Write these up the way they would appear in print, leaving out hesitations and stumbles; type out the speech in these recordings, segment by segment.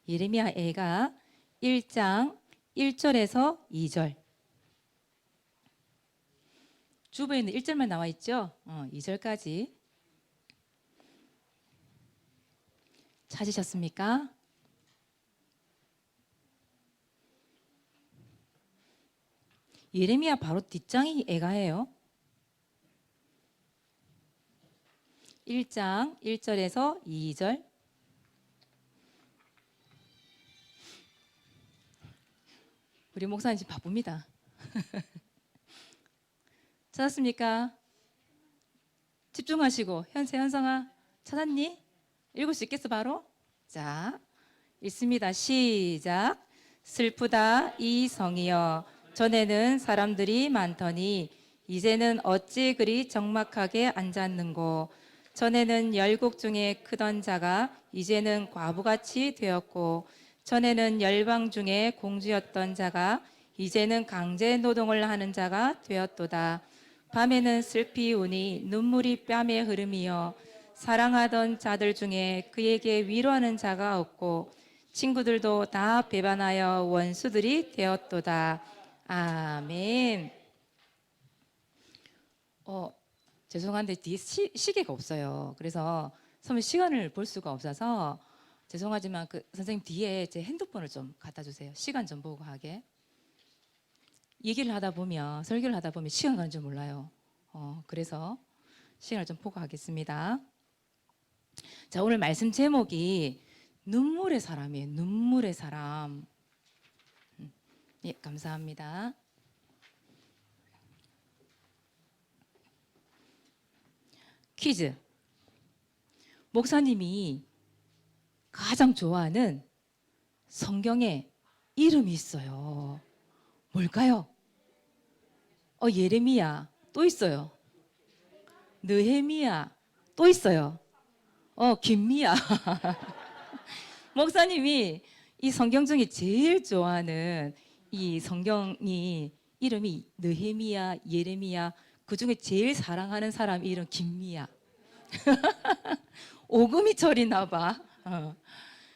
예레미야 애가 1장 1절에서 2절. 주부에는 1절만 나와 있죠? 2절까지. 찾으셨습니까? 예레미야 바로 뒷장이 애가예요. 1장 1절에서 2절. 우리 목사님 지금 바쁩니다. 찾았습니까? 집중하시고. 현성아 찾았니? 읽을 수 있겠어 바로? 자, 읽습니다. 시작. 슬프다 이 성이여, 전에는 사람들이 많더니 이제는 어찌 그리 적막하게 앉았는고. 전에는 열국 중에 크던 자가 이제는 과부같이 되었고, 전에는 열방 중에 공주였던 자가 이제는 강제 노동을 하는 자가 되었도다. 밤에는 슬피 우니 눈물이 뺨에 흐름이여, 사랑하던 자들 중에 그에게 위로하는 자가 없고 친구들도 다 배반하여 원수들이 되었도다. 아멘. 죄송한데 뒤에 시계가 없어요. 그래서 선생님 시간을 볼 수가 없어서 죄송하지만 선생님 뒤에 제 핸드폰을 좀 갖다 주세요. 시간 좀 보고 하게. 얘기를 하다 보면, 설교를 하다 보면 시간 가는 줄 몰라요. 그래서 시간을 좀 보고 하겠습니다. 자, 오늘 말씀 제목이 눈물의 사람이에요. 눈물의 사람. 예, 감사합니다. 퀴즈. 목사님이 가장 좋아하는 성경에 이름이 있어요. 뭘까요? 예레미야 또 있어요. 느헤미야 또 있어요. 김미야. 목사님이 이 성경 중에 제일 좋아하는 이 성경이 이름이 느헤미야, 예레미야, 그 중에 제일 사랑하는 사람 이름 김미야. 오금이 철이나 봐.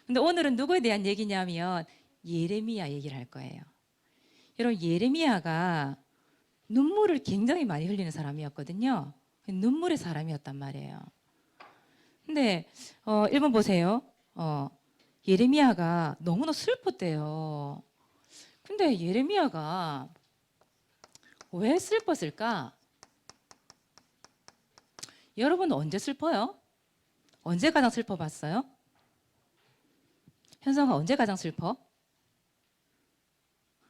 근데 오늘은 누구에 대한 얘기냐면 예레미야 얘기를 할 거예요. 여러분, 예레미야가 눈물을 굉장히 많이 흘리는 사람이었거든요. 눈물의 사람이었단 말이에요. 근데 1번 보세요. 예레미야가 너무나 슬펐대요. 근데 예레미야가 왜 슬펐을까? 여러분 언제 슬퍼요? 언제 가장 슬퍼봤어요? 현성아 언제 가장 슬퍼?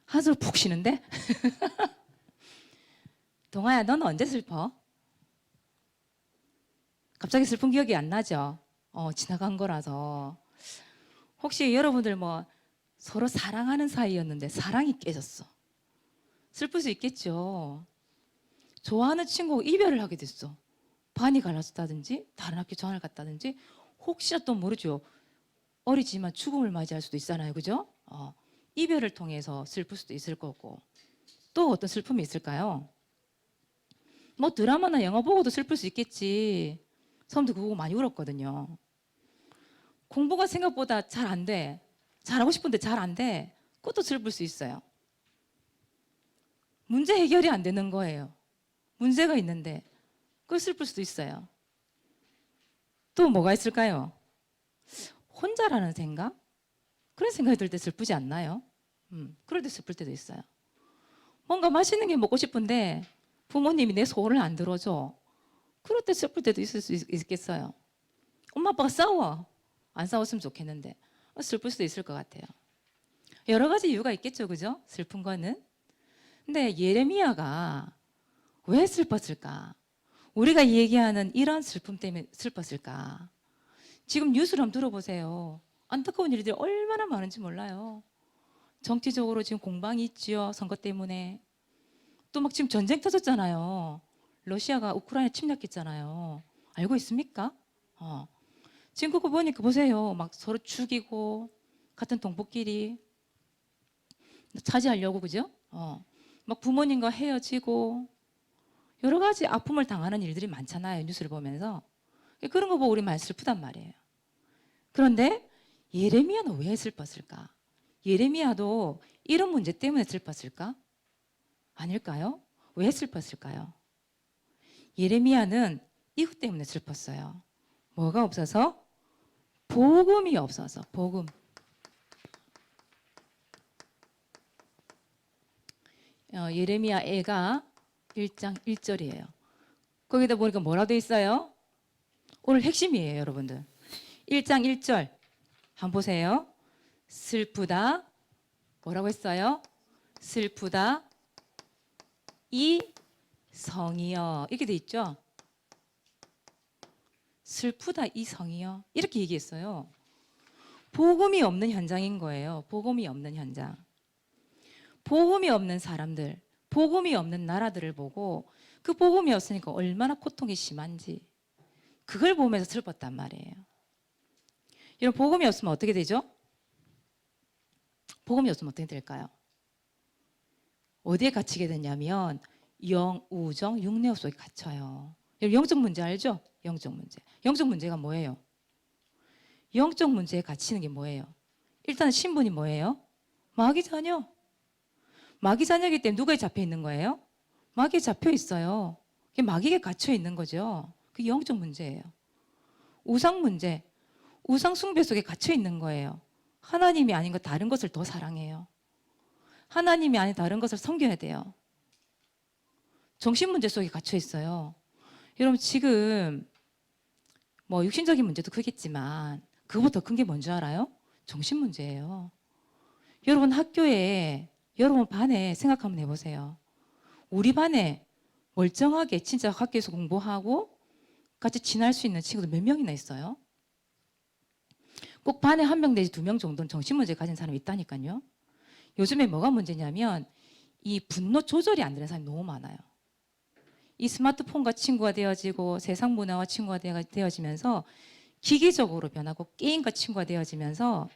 한숨 푹 쉬는데? 동아야 넌 언제 슬퍼? 갑자기 슬픈 기억이 안 나죠? 지나간 거라서. 혹시 여러분들 서로 사랑하는 사이였는데 사랑이 깨졌어. 슬플 수 있겠죠. 좋아하는 친구가 이별을 하게 됐어. 반이 갈라졌다든지 다른 학교 전화를 갔다든지 혹시나 또 모르죠. 어리지만 죽음을 맞이할 수도 있잖아요. 그죠? 이별을 통해서 슬플 수도 있을 거고. 또 어떤 슬픔이 있을까요? 드라마나 영화 보고도 슬플 수 있겠지. 사람들 그거 많이 울었거든요. 공부가 생각보다 잘 안 돼. 잘하고 싶은데 잘 안 돼. 그것도 슬플 수 있어요. 문제 해결이 안 되는 거예요. 문제가 있는데 그걸 슬플 수도 있어요. 또 뭐가 있을까요? 혼자라는 생각? 그런 생각이 들 때 슬프지 않나요? 그럴 때 슬플 때도 있어요. 뭔가 맛있는 게 먹고 싶은데 부모님이 내 소원을 안 들어줘. 그럴 때 슬플 때도 있을 수 있겠어요. 엄마 아빠가 싸워. 안 싸웠으면 좋겠는데 슬플 수도 있을 것 같아요. 여러 가지 이유가 있겠죠. 그죠? 슬픈 거는. 근데 예레미야가 왜 슬펐을까? 우리가 얘기하는 이런 슬픔 때문에 슬펐을까? 지금 뉴스를 한번 들어보세요. 안타까운 일들이 얼마나 많은지 몰라요. 정치적으로 지금 공방이 있지요. 선거 때문에. 또 막 지금 전쟁 터졌잖아요. 러시아가 우크라이나 침략했잖아요. 알고 있습니까? 지금 그거 보니까 보세요. 막 서로 죽이고 같은 동포끼리 차지하려고 그죠? 막 부모님과 헤어지고 여러 가지 아픔을 당하는 일들이 많잖아요. 뉴스를 보면서. 그런 거 보고 우리 많이 슬프단 말이에요. 그런데 예레미야는 왜 슬펐을까? 예레미야도 이런 문제 때문에 슬펐을까? 아닐까요? 왜 슬펐을까요? 예레미야는 이것 때문에 슬펐어요. 뭐가 없어서? 복음이 없어서. 복음. 예레미야 애가 1장 1절이에요. 거기다 보니까 뭐라고 돼 있어요? 오늘 핵심이에요, 여러분들. 1장 1절 한번 보세요. 슬프다. 뭐라고 했어요? 슬프다. 이 성이여. 이렇게 돼 있죠? 슬프다 이 성이여. 이렇게 얘기했어요. 복음이 없는 현장인 거예요. 복음이 없는 현장. 복음이 없는 사람들, 복음이 없는 나라들을 보고 그 복음이 없으니까 얼마나 고통이 심한지 그걸 보면서 슬펐단 말이에요. 이런 복음이 없으면 어떻게 되죠? 복음이 없으면 어떻게 될까요? 어디에 갇히게 되냐면 영, 우정, 육내업 속에 갇혀요. 영적 문제 알죠? 영적 문제. 영적 문제가 뭐예요? 영적 문제에 갇히는 게 뭐예요? 일단 신분이 뭐예요? 마귀 자녀. 마귀 자녀이기 때문에 누구에 잡혀 있는 거예요? 마귀에 잡혀 있어요. 마귀에 갇혀 있는 거죠. 그게 영적 문제예요. 우상 문제. 우상 숭배 속에 갇혀 있는 거예요. 하나님이 아닌 것 다른 것을 더 사랑해요. 하나님이 아닌 다른 것을 섬겨야 돼요. 정신 문제 속에 갇혀 있어요. 여러분 지금 뭐 육신적인 문제도 크겠지만 그거보다 큰 게 뭔지 알아요? 정신 문제예요. 여러분 학교에 여러분 반에 생각 한번 해보세요. 우리 반에 멀쩡하게 진짜 학교에서 공부하고 같이 지낼 수 있는 친구들 몇 명이나 있어요? 꼭 반에 1명 내지 2명 정도는 정신 문제 가진 사람이 있다니까요. 요즘에 뭐가 문제냐면 이 분노 조절이 안 되는 사람이 너무 많아요. 이 스마트폰과 친구가 되어지고 세상 문화와 친구가 되어지면서 기계적으로 변하고 게임과 친구가 되어지면서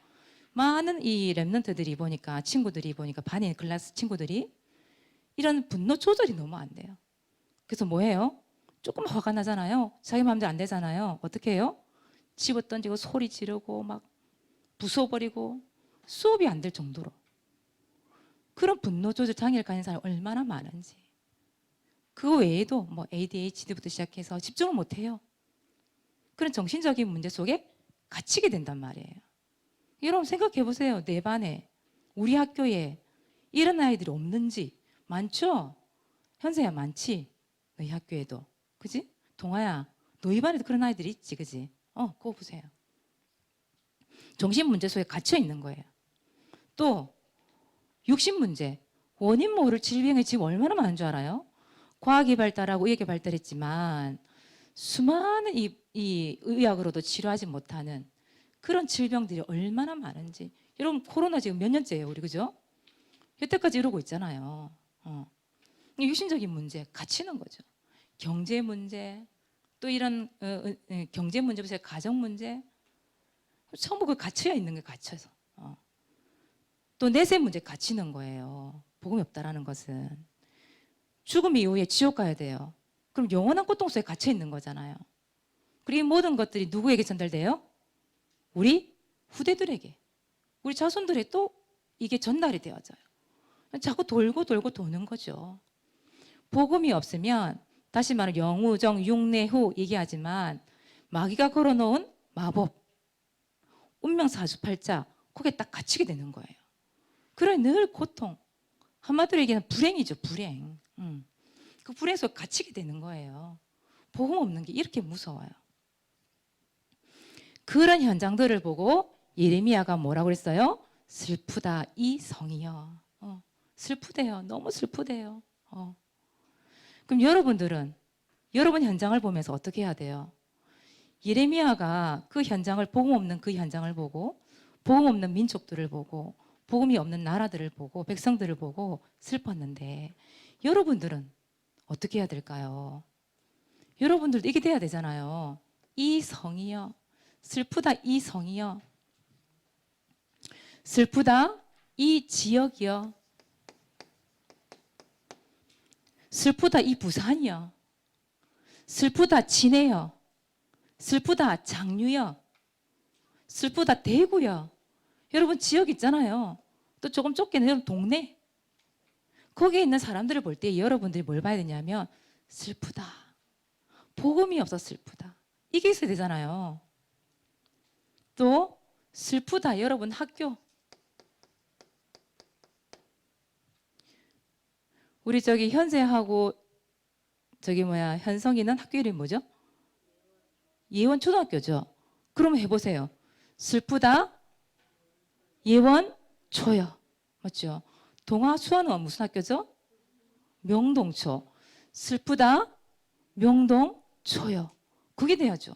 많은 이 랩런트들이 보니까 친구들이 보니까 반에 클래스 친구들이 이런 분노 조절이 너무 안 돼요. 그래서 뭐해요? 조금 화가 나잖아요. 자기 마음대로 안 되잖아요. 어떻게 해요? 집어 던지고 소리 지르고 막 부숴버리고 수업이 안 될 정도로 그런 분노 조절 장애를 가진 사람이 얼마나 많은지. 그 외에도 뭐 ADHD부터 시작해서 집중을 못 해요. 그런 정신적인 문제 속에 갇히게 된단 말이에요. 여러분 생각해 보세요. 내 반에 우리 학교에 이런 아이들이 없는지. 많죠? 현세야 많지? 너희 학교에도. 그지? 동아야 너희 반에도 그런 아이들이 있지. 그지? 그거 보세요. 정신 문제 속에 갇혀 있는 거예요. 또 육신 문제. 원인 모를 질병이 지금 얼마나 많은 줄 알아요? 과학이 발달하고 의학이 발달했지만 수많은 이 의학으로도 치료하지 못하는 그런 질병들이 얼마나 많은지. 여러분 코로나 지금 몇 년째예요 우리 그죠? 여태까지 이러고 있잖아요. 육신적인 문제 갇히는 거죠. 경제 문제 또 이런 경제 문제부터 가정 문제 전부 그 갇혀 있는 게 갇혀서 또 내세 문제 갇히는 거예요. 복음이 없다라는 것은 죽음 이후에 지옥 가야 돼요. 그럼 영원한 고통 속에 갇혀 있는 거잖아요. 그리고 이 모든 것들이 누구에게 전달돼요? 우리 후대들에게, 우리 자손들에 또 이게 전달이 되어져요. 자꾸 돌고 돌고 도는 거죠. 복음이 없으면 다시 말하면 영우정 육내후 얘기하지만 마귀가 걸어놓은 마법, 운명사주팔자 거기에 딱 갇히게 되는 거예요. 그래 늘 고통, 한마디로 얘기하면 불행이죠. 불행. 그 불행 속에 갇히게 되는 거예요. 복음 없는 게 이렇게 무서워요. 그런 현장들을 보고 예레미야가 뭐라고 그랬어요? 슬프다 이 성이여. 슬프대요. 너무 슬프대요. 그럼 여러분들은 여러분 현장을 보면서 어떻게 해야 돼요? 예레미야가 그 현장을 복음 없는 그 현장을 보고 복음 없는 민족들을 보고 복음이 없는 나라들을 보고 백성들을 보고 슬펐는데 여러분들은 어떻게 해야 될까요? 여러분들도 이게 돼야 되잖아요. 이 성이여. 슬프다 이 성이여. 슬프다 이 지역이여. 슬프다 이 부산이여. 슬프다 진해여. 슬프다 장유여. 슬프다 대구요. 여러분 지역 있잖아요. 또 조금 좁게는 여러분 동네. 거기에 있는 사람들을 볼 때 여러분들이 뭘 봐야 되냐면 슬프다. 복음이 없어 슬프다. 이게 있어야 되잖아요. 또 슬프다. 여러분 학교. 우리 저기 현세하고 저기 현성이는 학교 이름이 뭐죠? 예원 초등학교죠. 그러면 해보세요. 슬프다. 예원 초요. 맞죠? 동아 수아는 무슨 학교죠? 명동초. 슬프다. 명동초요. 그게 돼야죠.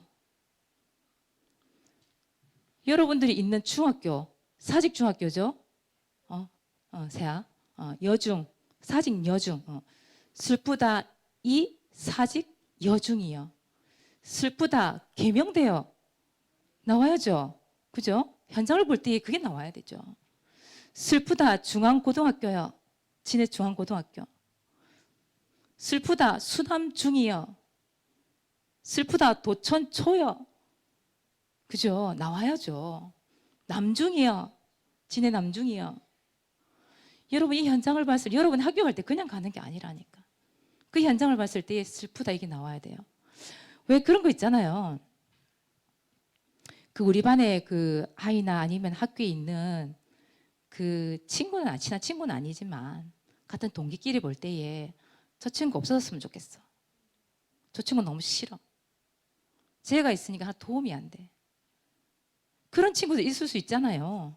여러분들이 있는 중학교, 사직중학교죠? 세아. 여중, 사직 여중. 슬프다 이 사직 여중이요. 슬프다 개명돼요. 나와야죠. 그죠? 현장을 볼 때 그게 나와야 되죠. 슬프다 중앙고등학교요. 진해 중앙고등학교. 슬프다 수남중이요. 슬프다 도천초요. 그죠? 나와야죠. 남중이요. 진해 남중이요. 여러분 이 현장을 봤을 때 여러분 학교 갈 때 그냥 가는 게 아니라니까. 그 현장을 봤을 때 슬프다 이게 나와야 돼요. 왜 그런 거 있잖아요. 그 우리 반에 그 아이나 아니면 학교에 있는 그 친구는 친한 친구는 아니지만 같은 동기끼리 볼 때에 저 친구 없어졌으면 좋겠어. 저 친구 너무 싫어. 제가 있으니까 하나 도움이 안 돼. 그런 친구들 있을 수 있잖아요.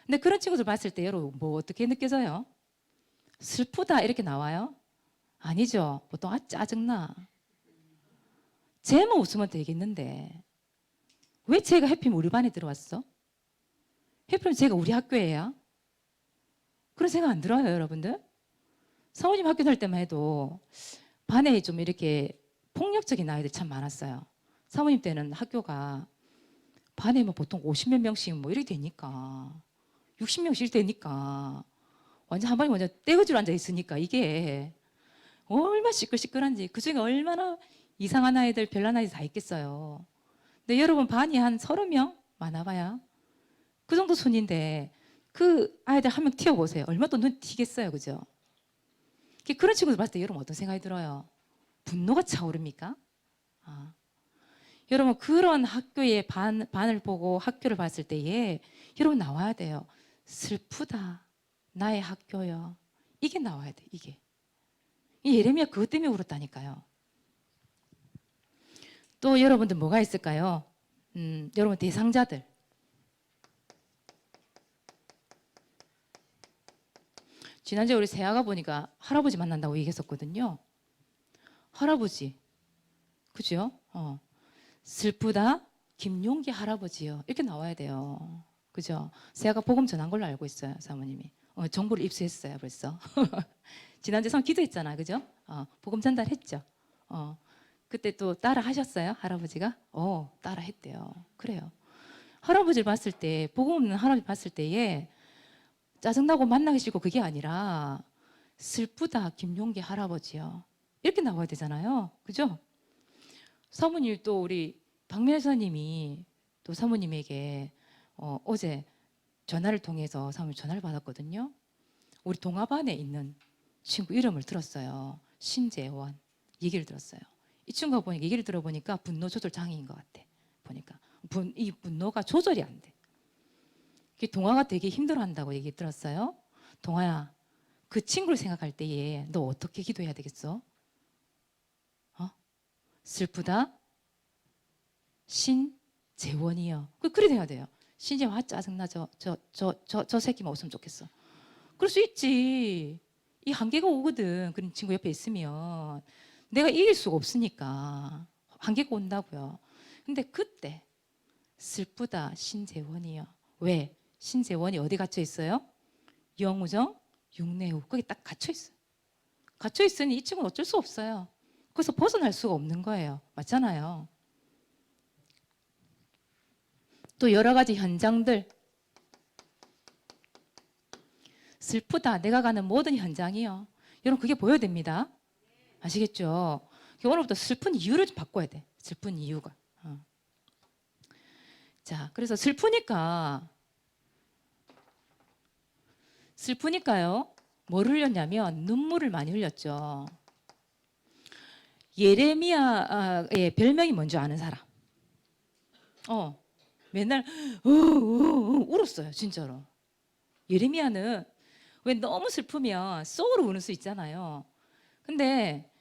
근데 그런 친구들 봤을 때 여러분 뭐 어떻게 느껴져요? 슬프다 이렇게 나와요? 아니죠. 보통 짜증나. 쟤만 웃으면 되겠는데 왜 쟤가 해피면 우리 반에 들어왔어? 해피면 쟤가 우리 학교에야? 그런 생각 안 들어요 여러분들? 사모님 학교 다닐 때만 해도 반에 좀 이렇게 폭력적인 아이들 참 많았어요. 사모님 때는 학교가 반에 뭐 보통 50몇 명씩 뭐 이렇게 되니까 60명씩 되니까 완전 한 반에 완전 떼거지로 앉아 있으니까 이게 얼마나 시끌시끌한지 그중에 얼마나 이상한 아이들 별난 아이들 다 있겠어요. 근데 여러분 반이 한 30명 많아봐야 그 정도 순인데 그 아이들 한 명 튀어보세요. 얼마나 또 눈 튀겠어요. 그죠? 그런 친구들 봤을 때 여러분 어떤 생각이 들어요? 분노가 차오릅니까? 여러분 그런 학교의 반을 보고 학교를 봤을 때에 여러분 나와야 돼요. 슬프다. 나의 학교요. 이게 나와야 돼. 이게. 이 예레미야 그것 때문에 울었다니까요. 또 여러분들 뭐가 있을까요? 여러분 대상자들. 지난주에 우리 세아가 보니까 할아버지 만난다고 얘기했었거든요. 할아버지. 그죠? 슬프다. 김용기 할아버지요. 이렇게 나와야 돼요. 그죠? 세아가 복음 전한 걸로 알고 있어요. 사모님이. 정보를 입수했어요. 벌써. 지난주에 성 기도했잖아. 그죠? 복음 전달했죠. 그때 또 따라 하셨어요? 할아버지가? 따라 했대요. 그래요. 할아버지를 봤을 때, 복음 없는 할아버지 봤을 때에 짜증나고 만나기 싫고 그게 아니라 슬프다. 김용기 할아버지요. 이렇게 나와야 되잖아요. 그죠? 사모님 또 우리 박명사님이 또 사모님에게 어제 전화를 통해서 사모님 전화를 받았거든요. 우리 동아반에 있는 친구 이름을 들었어요. 신재원 얘기를 들었어요. 이 친구가 보니까 얘기를 들어보니까 분노 조절 장애인 것 같아. 보니까 이 분노가 조절이 안 돼. 동아가 되게 힘들어한다고 얘기 들었어요. 동아야, 그 친구를 생각할 때에 너 어떻게 기도해야 되겠어? 슬프다. 신재원이요. 그래 돼야 돼요. 신재원 짜증나. 저 새끼만 없으면 좋겠어. 그럴 수 있지. 이 한계가 오거든. 그런 친구 옆에 있으면 내가 이길 수가 없으니까 한계가 온다고요. 근데 그때 슬프다. 신재원이요. 왜? 신재원이 어디 갇혀 있어요? 영우정, 육내후. 거기 딱 갇혀 있어요. 갇혀 있으니 이 친구는 어쩔 수 없어요. 그래서 벗어날 수가 없는 거예요. 맞잖아요. 또 여러 가지 현장들. 슬프다. 내가 가는 모든 현장이요. 여러분 그게 보여야 됩니다. 아시겠죠? 오늘부터 슬픈 이유를 좀 바꿔야 돼. 슬픈 이유가. 자, 그래서 슬프니까요. 뭘 흘렸냐면 눈물을 많이 흘렸죠. 예레미야의 별명이 뭔지 아는 사람? 맨날 울었어요, 진짜로. 예레미야는 왜 너무 슬프면 속으로 우는 수 있잖아요. 근데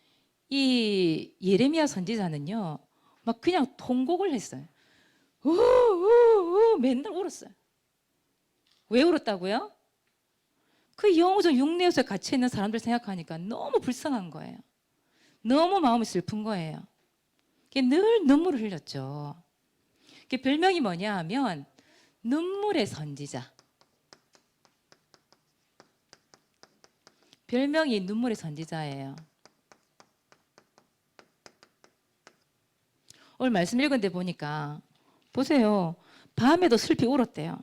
이 예레미야 선지자는요, 막 그냥 통곡을 했어요. 맨날 울었어요. 왜 울었다고요? 그 영우정 육내에서 갇혀 있는 사람들 생각하니까 너무 불쌍한 거예요. 너무 마음이 슬픈 거예요. 늘 눈물을 흘렸죠. 별명이 뭐냐 하면 눈물의 선지자. 별명이 눈물의 선지자예요. 오늘 말씀 읽은데 보니까 보세요. 밤에도 슬피 울었대요.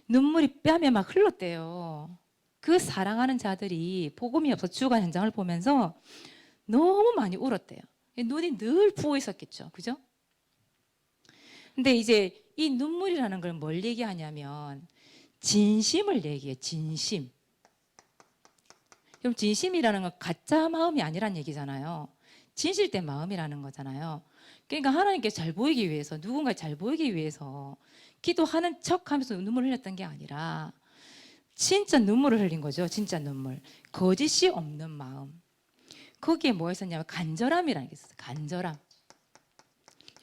눈물이 뺨에 막 흘렀대요. 그 사랑하는 자들이 복음이 없어 죽어간 현장을 보면서 너무 많이 울었대요. 눈이 늘 부어 있었겠죠. 그죠? 근데 이제 이 눈물이라는 걸 뭘 얘기하냐면 진심을 얘기해. 진심. 그럼 진심이라는 건 가짜 마음이 아니란 얘기잖아요. 진실된 마음이라는 거잖아요. 그러니까 하나님께 잘 보이기 위해서, 누군가 잘 보이기 위해서 기도하는 척 하면서 눈물을 흘렸던 게 아니라 진짜 눈물을 흘린 거죠. 진짜 눈물. 거짓이 없는 마음. 거기에 뭐가 있었냐면 간절함이라는 게 있었어요. 간절함.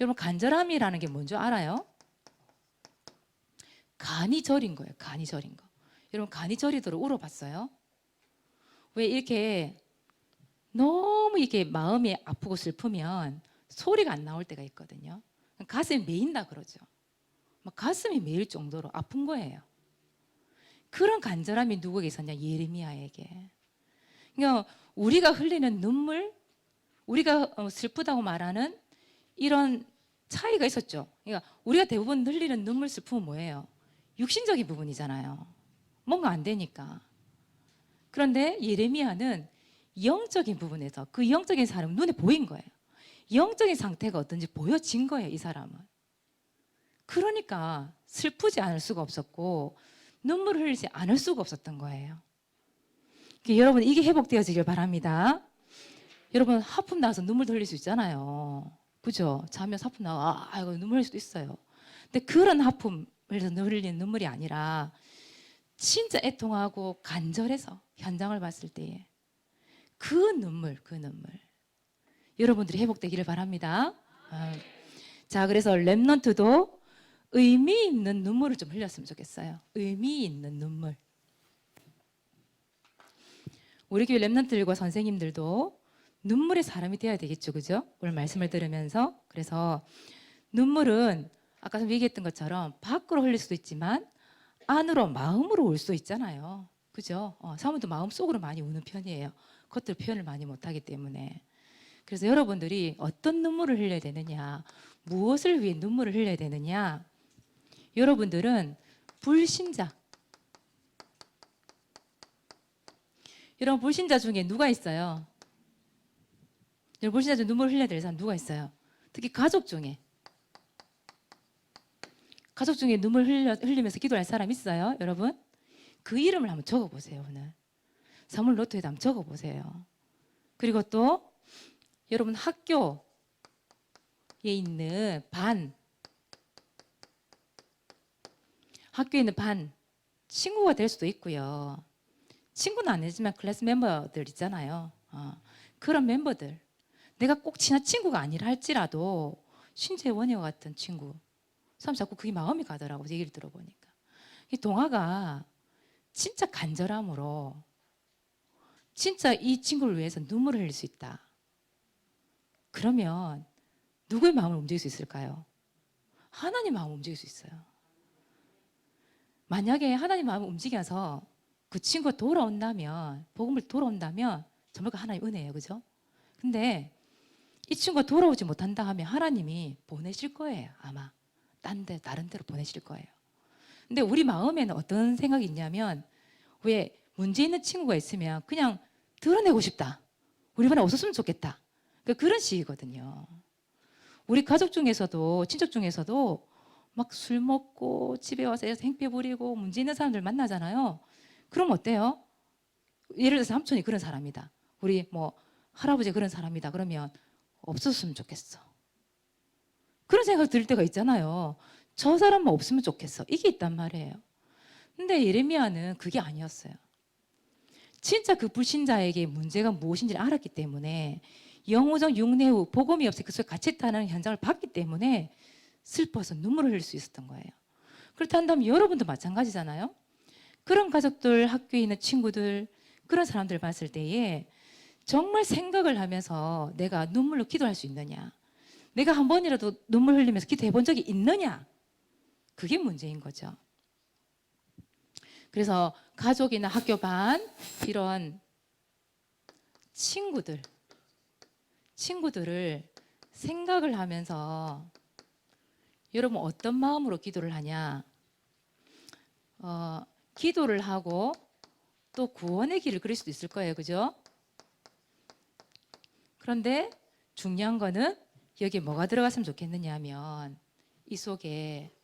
여러분, 간절함이라는 게 뭔지 알아요? 간이 저린 거예요. 간이 저린 거. 여러분, 간이 저리도록 울어봤어요? 왜 이렇게 너무 이렇게 마음이 아프고 슬프면 소리가 안 나올 때가 있거든요. 가슴이 메인다 그러죠. 막 가슴이 메일 정도로 아픈 거예요. 그런 간절함이 누구에게 있었냐? 예레미야에게. 그러니까 우리가 흘리는 눈물, 우리가 슬프다고 말하는 이런 차이가 있었죠. 그러니까 우리가 대부분 흘리는 눈물, 슬픔은 뭐예요? 육신적인 부분이잖아요. 뭔가 안 되니까. 그런데 예레미야는 영적인 부분에서 그 영적인 사람은 눈에 보인 거예요. 영적인 상태가 어떤지 보여진 거예요, 이 사람은. 그러니까 슬프지 않을 수가 없었고 눈물을 흘리지 않을 수가 없었던 거예요. 여러분, 이게 회복되어지길 바랍니다. 여러분, 하품 나서 눈물 흘릴 수 있잖아요. 그죠? 자면서 하품 나와 이거 눈물 흘릴 수도 있어요. 근데 그런 하품을 흘리는 눈물이 아니라 진짜 애통하고 간절해서 현장을 봤을 때에 그 눈물, 여러분들이 회복되기를 바랍니다. 자, 그래서 렘넌트도 의미 있는 눈물을 좀 흘렸으면 좋겠어요. 의미 있는 눈물. 우리 교회 렘넌트들과 선생님들도 눈물의 사람이 되어야 되겠죠, 그죠? 오늘 말씀을 들으면서. 그래서 눈물은 아까 얘기했던 것처럼 밖으로 흘릴 수도 있지만 안으로, 마음으로 올 수 있잖아요. 그죠? 사모도 마음속으로 많이 우는 편이에요. 그것들 표현을 많이 못하기 때문에. 그래서 여러분들이 어떤 눈물을 흘려야 되느냐, 무엇을 위해 눈물을 흘려야 되느냐, 여러분들은 불신자. 여러분, 불신자 중에 누가 있어요? 여러분, 불신자 중에 눈물을 흘려야 될 사람 누가 있어요? 특히 가족 중에 눈물 흘리면서 기도할 사람 있어요? 여러분? 그 이름을 한번 적어보세요. 오늘 사물 노트에다 한번 적어보세요. 그리고 또 여러분, 학교에 있는 학교에 있는 반 친구가 될 수도 있고요. 친구는 아니지만 클래스 멤버들 있잖아요. 그런 멤버들, 내가 꼭 친한 친구가 아니라 할지라도 신재원이와 같은 친구, 사람 자꾸 그게 마음이 가더라고, 얘기를 들어보니까. 이 동아가 진짜 간절함으로 진짜 이 친구를 위해서 눈물을 흘릴 수 있다. 그러면 누구의 마음을 움직일 수 있을까요? 하나님 마음을 움직일 수 있어요. 만약에 하나님 마음을 움직여서 그 친구가 돌아온다면, 복음을 돌아온다면 정말 그 하나님 은혜예요. 그죠? 근데 이 친구가 돌아오지 못한다 하면 하나님이 보내실 거예요. 아마 다른 데로 보내실 거예요. 근데 우리 마음에는 어떤 생각이 있냐면, 왜 문제 있는 친구가 있으면 그냥 드러내고 싶다, 우리 반에 없었으면 좋겠다, 그런 식이거든요. 우리 가족 중에서도, 친척 중에서도 막 술 먹고 집에 와서 행패 부리고 문제 있는 사람들 만나잖아요. 그럼 어때요? 예를 들어서 삼촌이 그런 사람이다. 우리 뭐 할아버지 그런 사람이다. 그러면 없었으면 좋겠어. 그런 생각 들 때가 있잖아요. 저 사람만 없으면 좋겠어. 이게 있단 말이에요. 근데 예레미야는 그게 아니었어요. 진짜 그 불신자에게 문제가 무엇인지를 알았기 때문에 영우정 육내후 복음이 없이 그 속에 갇혔다는 현장을 봤기 때문에 슬퍼서 눈물을 흘릴 수 있었던 거예요. 그렇다면 여러분도 마찬가지잖아요. 그런 가족들, 학교에 있는 친구들, 그런 사람들 봤을 때에 정말 생각을 하면서 내가 눈물로 기도할 수 있느냐, 내가 한 번이라도 눈물 흘리면서 기도해 본 적이 있느냐, 그게 문제인 거죠. 그래서 가족이나 학교 반 이런 친구들을 생각을 하면서 여러분 어떤 마음으로 기도를 하냐, 기도를 하고 또 구원의 길을 그릴 수도 있을 거예요. 그죠? 그런데 중요한 거는 여기에 뭐가 들어갔으면 좋겠느냐 하면 이 속에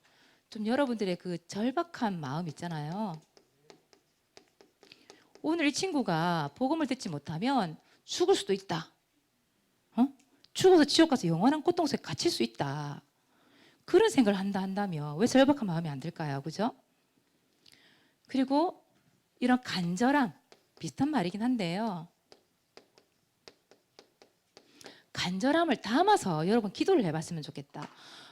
좀 여러분들의 그 절박한 마음 있잖아요. 오늘 이 친구가 복음을 듣지 못하면 죽을 수도 있다. 죽어서 지옥 가서 영원한 고통 속에 갇힐 수 있다. 그런 생각을 한다면 왜 절박한 마음이 안 들까요? 그죠? 그리고 이런 간절함, 비슷한 말이긴 한데요. 간절함을 담아서 여러분 기도를 해봤으면 좋겠다.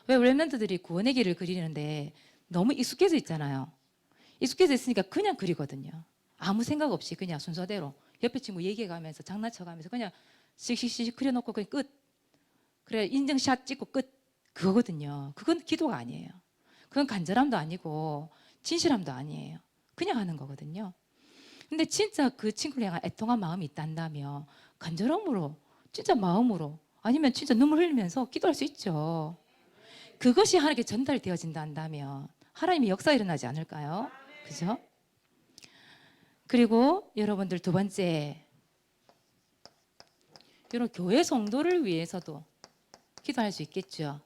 왜 렘넌트들이 구원의 길을 그리는데 너무 익숙해져 있잖아요. 익숙해져 있으니까 그냥 그리거든요. 아무 생각 없이 그냥 순서대로 옆에 친구 얘기해가면서 장난쳐가면서 그냥 씩씩씩 그려놓고 그냥 끝. 그래 인증샷 찍고 끝. 그거거든요. 그건 기도가 아니에요. 그건 간절함도 아니고 진실함도 아니에요. 그냥 하는 거거든요. 근데 진짜 그 친구를 향한 애통한 마음이 있단다면 간절함으로 진짜 마음으로 아니면 진짜 눈물 흘리면서 기도할 수 있죠. 그것이 하나님께 전달되어진다 한다면 하나님의 역사 일어나지 않을까요? 그죠? 그리고 여러분들 두 번째, 이런 교회 성도를 위해서도 기도할 수 있겠죠.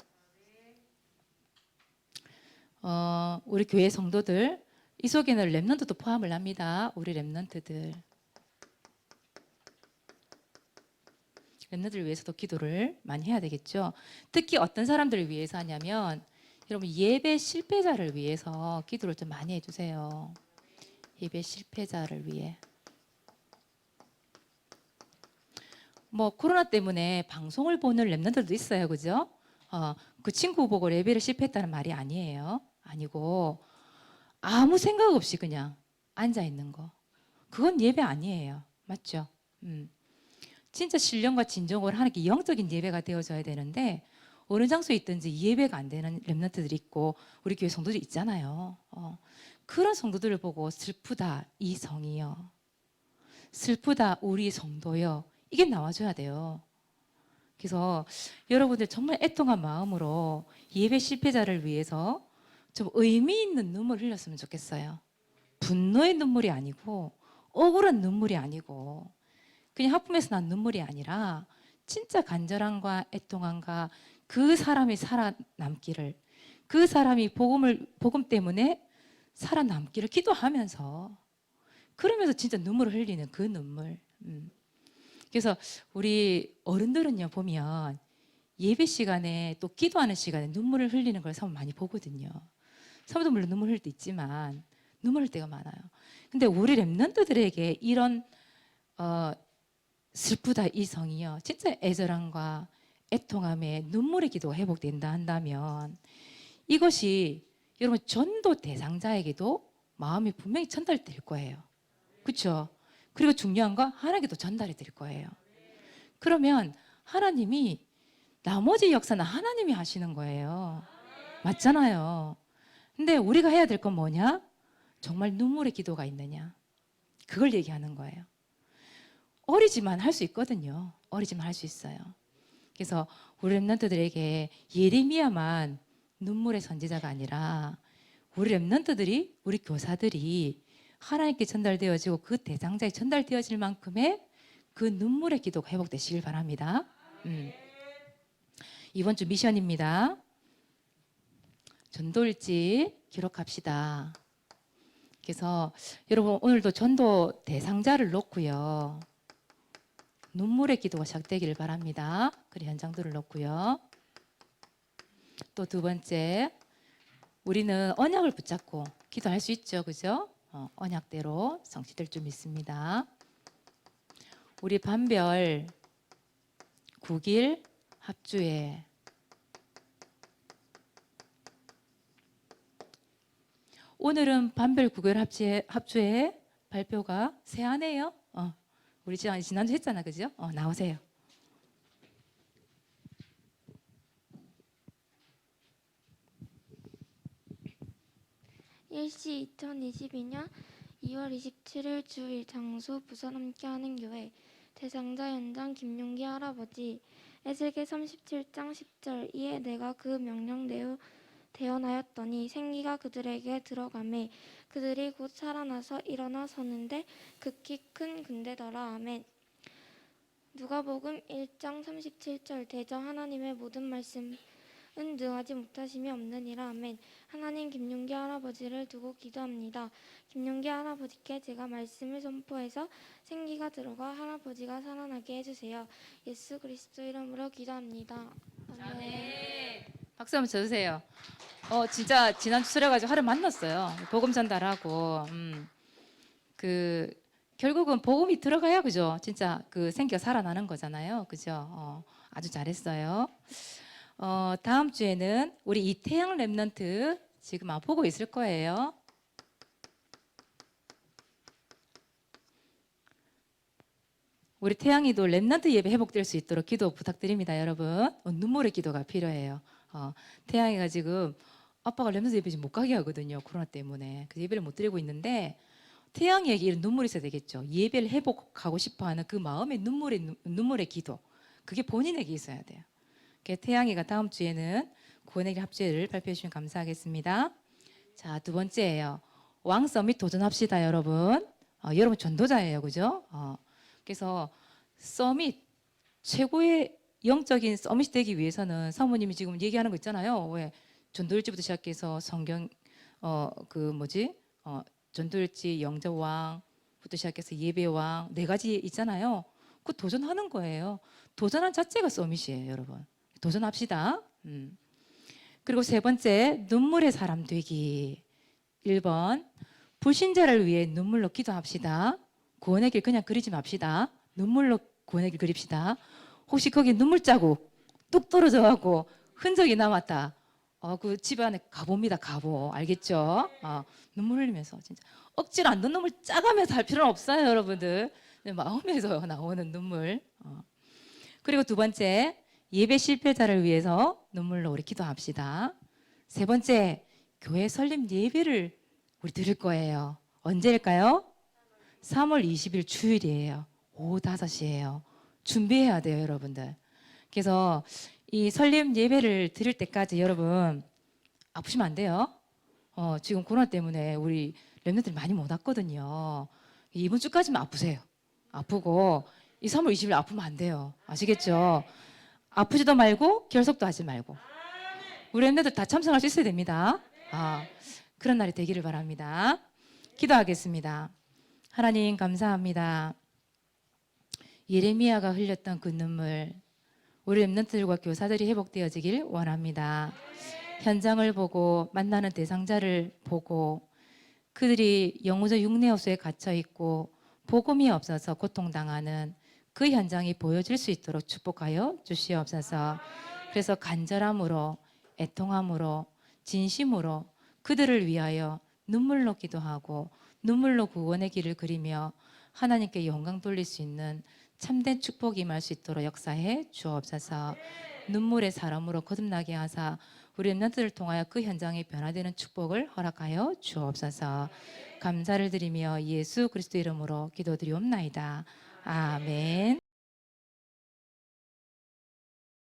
우리 교회 성도들 이 속에는 렘넌트도 포함을 합니다. 우리 렘넌트들을 위해서도 기도를 많이 해야 되겠죠. 특히 어떤 사람들을 위해서 하냐면 여러분 예배 실패자를 위해서 기도를 좀 많이 해주세요. 예배 실패자를 위해. 뭐 코로나 때문에 방송을 보는 렘넌트들도 있어요. 그죠? 그 친구 보고 예배를 실패했다는 말이 아니에요. 아니고 아무 생각 없이 그냥 앉아 있는 거. 그건 예배 아니에요. 맞죠? 진짜 신령과 진정으로 하나님께 영적인 예배가 되어져야 되는데 어느 장소에 있든지 예배가 안 되는 렘넌트들이 있고 우리 교회 성도들이 있잖아요. 그런 성도들을 보고 슬프다 이 성이요. 슬프다 우리 성도요. 이게 나와줘야 돼요. 그래서 여러분들 정말 애통한 마음으로 예배 실패자를 위해서 좀 의미 있는 눈물을 흘렸으면 좋겠어요. 분노의 눈물이 아니고 억울한 눈물이 아니고 그냥 하품에서 난 눈물이 아니라 진짜 간절함과 애통함과 그 사람이 살아남기를, 그 사람이 복음 때문에 살아남기를 기도하면서 그러면서 진짜 눈물을 흘리는 그 눈물. 그래서 우리 어른들은요 보면 예배 시간에 또 기도하는 시간에 눈물을 흘리는 걸 사실 많이 보거든요. 사모도 물론 눈물 흘릴 때 있지만 눈물 흘릴 때가 많아요. 근데 우리 렘넌트들에게 이런 슬프다 이 성이요 진짜 애절함과 애통함에 눈물의 기도가 회복된다 한다면 이것이 여러분 전도 대상자에게도 마음이 분명히 전달될 거예요. 그렇죠? 그리고 중요한 건 하나님께도 전달해 드릴 거예요. 그러면 하나님이 나머지 역사는 하나님이 하시는 거예요. 맞잖아요. 근데 우리가 해야 될 건 뭐냐? 정말 눈물의 기도가 있느냐? 그걸 얘기하는 거예요. 어리지만 할 수 있거든요. 어리지만 할 수 있어요. 그래서 우리 렘넌트들에게 예레미야만 눈물의 선지자가 아니라 우리 렘넌트들이, 우리 교사들이 하나님께 전달되어지고 그 대상자에 전달되어질 만큼의 그 눈물의 기도가 회복되시길 바랍니다. 이번 주 미션입니다. 전도일지 기록합시다. 그래서 여러분 오늘도 전도 대상자를 놓고요. 눈물의 기도가 시작되기를 바랍니다. 그리 현장들을 놓고요. 또 두 번째, 우리는 언약을 붙잡고 기도할 수 있죠, 그죠? 언약대로 성취될 줄 믿습니다. 우리 반별 9길 합주에 오늘은 반별 9길 합주에 발표가 세하네요. 우리 지난주 했잖아, 그죠? 나오세요. 일시 2022년 2월 27일 주일 장소 부산 함께하는 교회 대상자 연장 김용기 할아버지 에스겔 37장 10절 이에 내가 그 명령대로 대언하였더니 생기가 그들에게 들어가매 그들이 곧 살아나서 일어나 서는데 극히 큰 군대더라. 아멘. 누가복음 1장 37절 대저 하나님의 모든 말씀은 능하지 못하심이 없느니라. 아멘. 하나님 김용기 할아버지를 두고 기도합니다. 김용기 할아버지께 제가 말씀을 선포해서 생기가 들어가 할아버지가 살아나게 해주세요. 예수 그리스도 이름으로 기도합니다. 아멘. 박수 한번 쳐주세요. 진짜 지난주 수련가지고 하루 만났어요. 복음 전달하고 결국은 복음이 들어가야 그죠? 진짜 그 생기가 살아나는 거잖아요. 그죠? 아주 잘했어요. 다음 주에는 우리 이태양 랩런트 지금 보고 있을 거예요. 우리 태양이도 랩런트 예배 회복될 수 있도록 기도 부탁드립니다, 여러분. 눈물의 기도가 필요해요. 태양이가 지금 아빠가 랩런트 예배 지금 못 가게 하거든요, 코로나 때문에. 그래서 예배를 못 드리고 있는데 태양이에게 이런 눈물이 있어야 되겠죠. 예배를 회복하고 싶어하는 그 마음의 눈물의 기도, 그게 본인에게 있어야 돼요. 태양이가 다음 주에는 구원의 길 합주를 발표해 주시면 감사하겠습니다. 자, 두 번째예요. 왕 서밋 도전합시다, 여러분. 여러분 전도자예요, 그죠? 그래서 서밋, 최고의 영적인 서밋이 되기 위해서는 사모님이 지금 얘기하는 거 있잖아요. 왜 전도일지부터 시작해서 성경 전도일지, 영접왕부터 시작해서 예배왕 4가지 있잖아요. 그 도전하는 거예요. 도전한 자체가 서밋이에요, 여러분. 도전합시다. 그리고 세 번째, 눈물의 사람 되기. 1번, 불신자를 위해 눈물로 기도합시다. 구원의 길 그냥 그리지 맙시다. 눈물로 구원의 길 그립시다. 혹시 거기 눈물 자국 뚝 떨어져갖고 흔적이 남았다. 그 집안에 가봅니다. 가보. 알겠죠? 눈물 흘리면서 진짜 억지로 안 넣는 눈물 짜가면서 할 필요는 없어요, 여러분들. 마음에서 나오는 눈물. 그리고 두 번째, 예배 실패자를 위해서 눈물로 우리 기도합시다. 세 번째, 교회 설립 예배를 우리 드릴 거예요. 언제일까요? 3월 20일 주일이에요. 오후 5시예요. 준비해야 돼요, 여러분들. 그래서 이 설립 예배를 드릴 때까지 여러분 아프시면 안 돼요. 지금 코로나 때문에 우리 랩런트들이 많이 못 왔거든요. 이번 주까지만 아프세요. 아프고 이 3월 20일 아프면 안 돼요. 아시겠죠? 아프지도 말고 결석도 하지 말고 우리 랩런트들 다 참석할 수 있어야 됩니다. 그런 날이 되기를 바랍니다. 기도하겠습니다. 하나님 감사합니다. 예레미야가 흘렸던 그 눈물 우리 랩런트들과 교사들이 회복되어지길 원합니다. 현장을 보고 만나는 대상자를 보고 그들이 영우적 육내호수에 갇혀 있고 복음이 없어서 고통당하는 그 현장이 보여질 수 있도록 축복하여 주시옵소서. 그래서 간절함으로 애통함으로 진심으로 그들을 위하여 눈물로 기도하고 눈물로 구원의 길을 그리며 하나님께 영광 돌릴 수 있는 참된 축복이 임할 수 있도록 역사해 주옵소서. 눈물의 사람으로 거듭나게 하사 우리 랩런트를 통하여 그 현장이 변화되는 축복을 허락하여 주옵소서. 감사를 드리며 예수 그리스도 이름으로 기도드리옵나이다. 아멘.